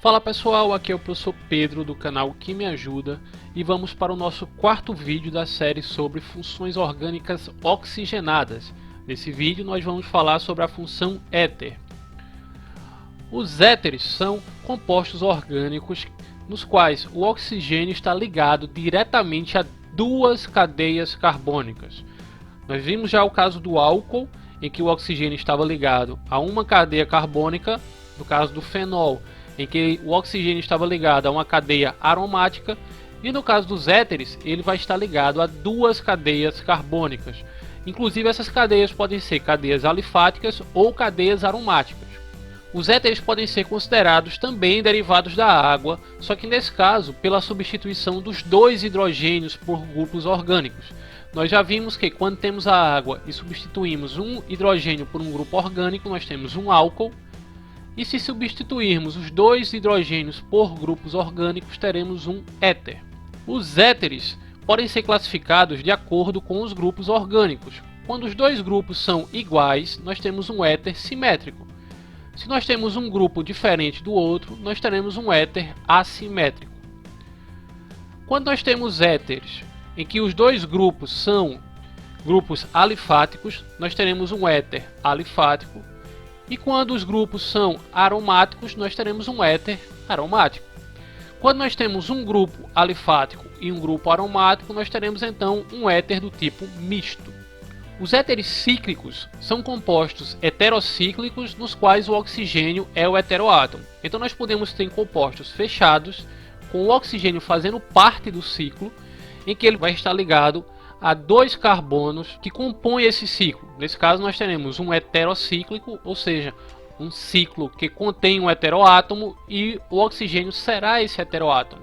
Fala pessoal, aqui é o professor Pedro do canal Que Me Ajuda e vamos para o nosso quarto vídeo da série sobre funções orgânicas oxigenadas. Nesse vídeo nós vamos falar sobre a função éter. Os éteres são compostos orgânicos nos quais o oxigênio está ligado diretamente a duas cadeias carbônicas. Nós vimos já o caso do álcool, em que o oxigênio estava ligado a uma cadeia carbônica, no caso do fenol, em que o oxigênio estava ligado a uma cadeia aromática, e no caso dos éteres, ele vai estar ligado a duas cadeias carbônicas. Inclusive essas cadeias podem ser cadeias alifáticas ou cadeias aromáticas. Os éteres podem ser considerados também derivados da água, só que nesse caso pela substituição dos dois hidrogênios por grupos orgânicos. Nós já vimos que quando temos a água e substituímos um hidrogênio por um grupo orgânico, nós temos um álcool. E se substituirmos os dois hidrogênios por grupos orgânicos, teremos um éter. Os éteres podem ser classificados de acordo com os grupos orgânicos. Quando os dois grupos são iguais, nós temos um éter simétrico. Se nós temos um grupo diferente do outro, nós teremos um éter assimétrico. Quando nós temos éteres em que os dois grupos são grupos alifáticos, nós teremos um éter alifático. E quando os grupos são aromáticos, nós teremos um éter aromático. Quando nós temos um grupo alifático e um grupo aromático, nós teremos então um éter do tipo misto. Os éteres cíclicos são compostos heterocíclicos nos quais o oxigênio é o heteroátomo. Então nós podemos ter compostos fechados, com o oxigênio fazendo parte do ciclo, em que ele vai estar ligado a dois carbonos que compõem esse ciclo. Nesse caso nós teremos um heterocíclico, ou seja, um ciclo que contém um heteroátomo e o oxigênio será esse heteroátomo.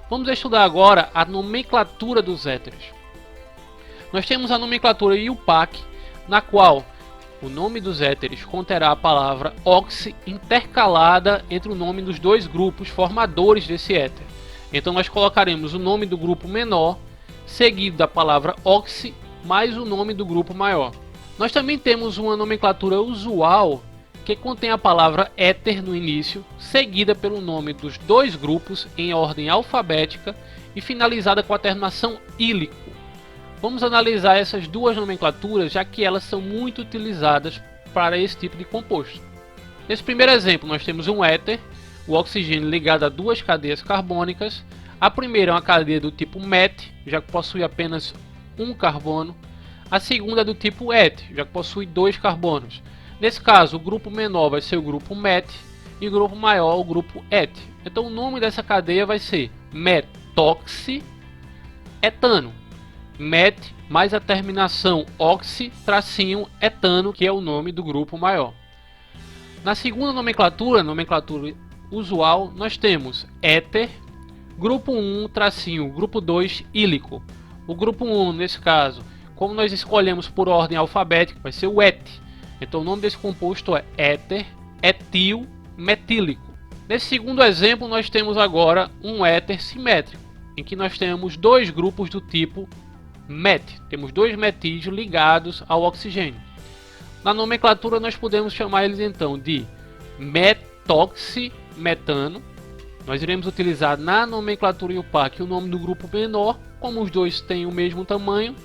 Vamos estudar agora a nomenclatura dos éteres. Nós temos a nomenclatura IUPAC, na qual o nome dos éteres conterá a palavra oxi intercalada entre o nome dos dois grupos formadores desse éter. Então nós colocaremos o nome do grupo menor, seguido da palavra oxi, mais o nome do grupo maior. Nós também temos uma nomenclatura usual, que contém a palavra éter no início, seguida pelo nome dos dois grupos em ordem alfabética e finalizada com a terminação ílico. Vamos analisar essas duas nomenclaturas, já que elas são muito utilizadas para esse tipo de composto. Nesse primeiro exemplo nós temos um éter, o oxigênio ligado a duas cadeias carbônicas. A primeira é uma cadeia do tipo met, já que possui apenas um carbono. A segunda é do tipo et, já que possui dois carbonos. Nesse caso, o grupo menor vai ser o grupo met e o grupo maior o grupo et. Então o nome dessa cadeia vai ser metoxietano. Met mais a terminação oxi tracinho etano, que é o nome do grupo maior. Na segunda nomenclatura usual, nós temos éter, grupo 1 tracinho grupo 2 ílico. O grupo 1, nesse caso, como nós escolhemos por ordem alfabética, vai ser o et. Então o nome desse composto é éter etil metílico. Nesse segundo exemplo nós temos agora um éter simétrico, em que nós temos dois grupos do tipo met. Temos dois metis ligados ao oxigênio. Na nomenclatura nós podemos chamar eles então de metoximetano. Nós iremos utilizar na nomenclatura IUPAC o nome do grupo menor. Como os dois têm o mesmo tamanho,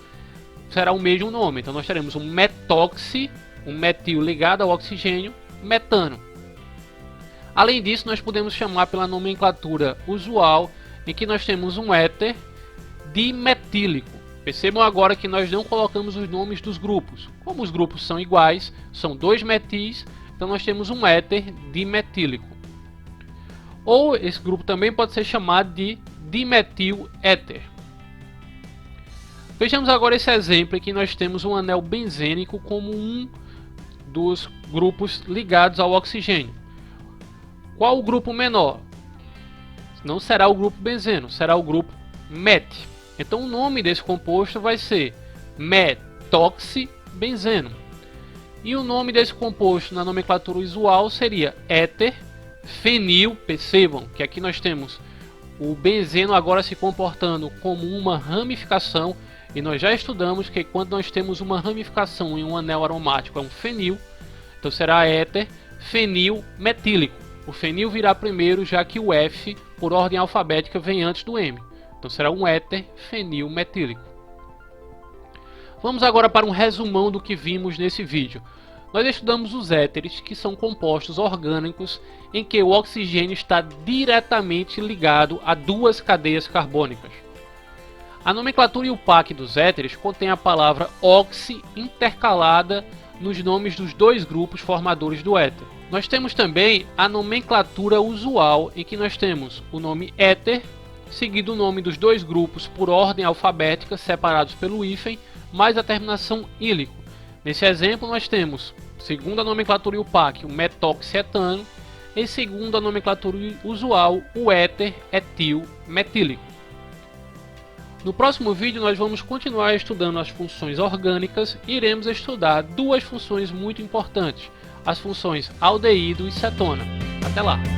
será o mesmo nome. Então nós teremos um metoxi, um metil ligado ao oxigênio, metano. Além disso, nós podemos chamar pela nomenclatura usual, em que nós temos um éter dimetílico. Percebam agora que nós não colocamos os nomes dos grupos. Como os grupos são iguais, são dois metis, então nós temos um éter dimetílico. Ou esse grupo também pode ser chamado de dimetil éter. Vejamos agora esse exemplo em que nós temos um anel benzênico como um dos grupos ligados ao oxigênio. Qual o grupo menor? Não será o grupo benzeno, será o grupo met. Então o nome desse composto vai ser metoxibenzeno. E o nome desse composto na nomenclatura usual seria éter fenil. Percebam que aqui nós temos o benzeno agora se comportando como uma ramificação. E nós já estudamos que quando nós temos uma ramificação em um anel aromático é um fenil. Então será éter fenil metílico. O fenil virá primeiro, já que o F, por ordem alfabética, vem antes do M. Então será um éter fenil metílico. Vamos agora para um resumão do que vimos nesse vídeo. Nós estudamos os éteres, que são compostos orgânicos em que o oxigênio está diretamente ligado a duas cadeias carbônicas. A nomenclatura IUPAC dos éteres contém a palavra oxi intercalada nos nomes dos dois grupos formadores do éter. Nós temos também a nomenclatura usual, em que nós temos o nome éter, seguido o nome dos dois grupos por ordem alfabética, separados pelo hífen, mais a terminação ílico. Nesse exemplo nós temos, segundo a nomenclatura IUPAC, o metoxietano, e segundo a nomenclatura usual, o éter etil metílico. No próximo vídeo nós vamos continuar estudando as funções orgânicas e iremos estudar duas funções muito importantes, as funções aldeído e cetona. Até lá!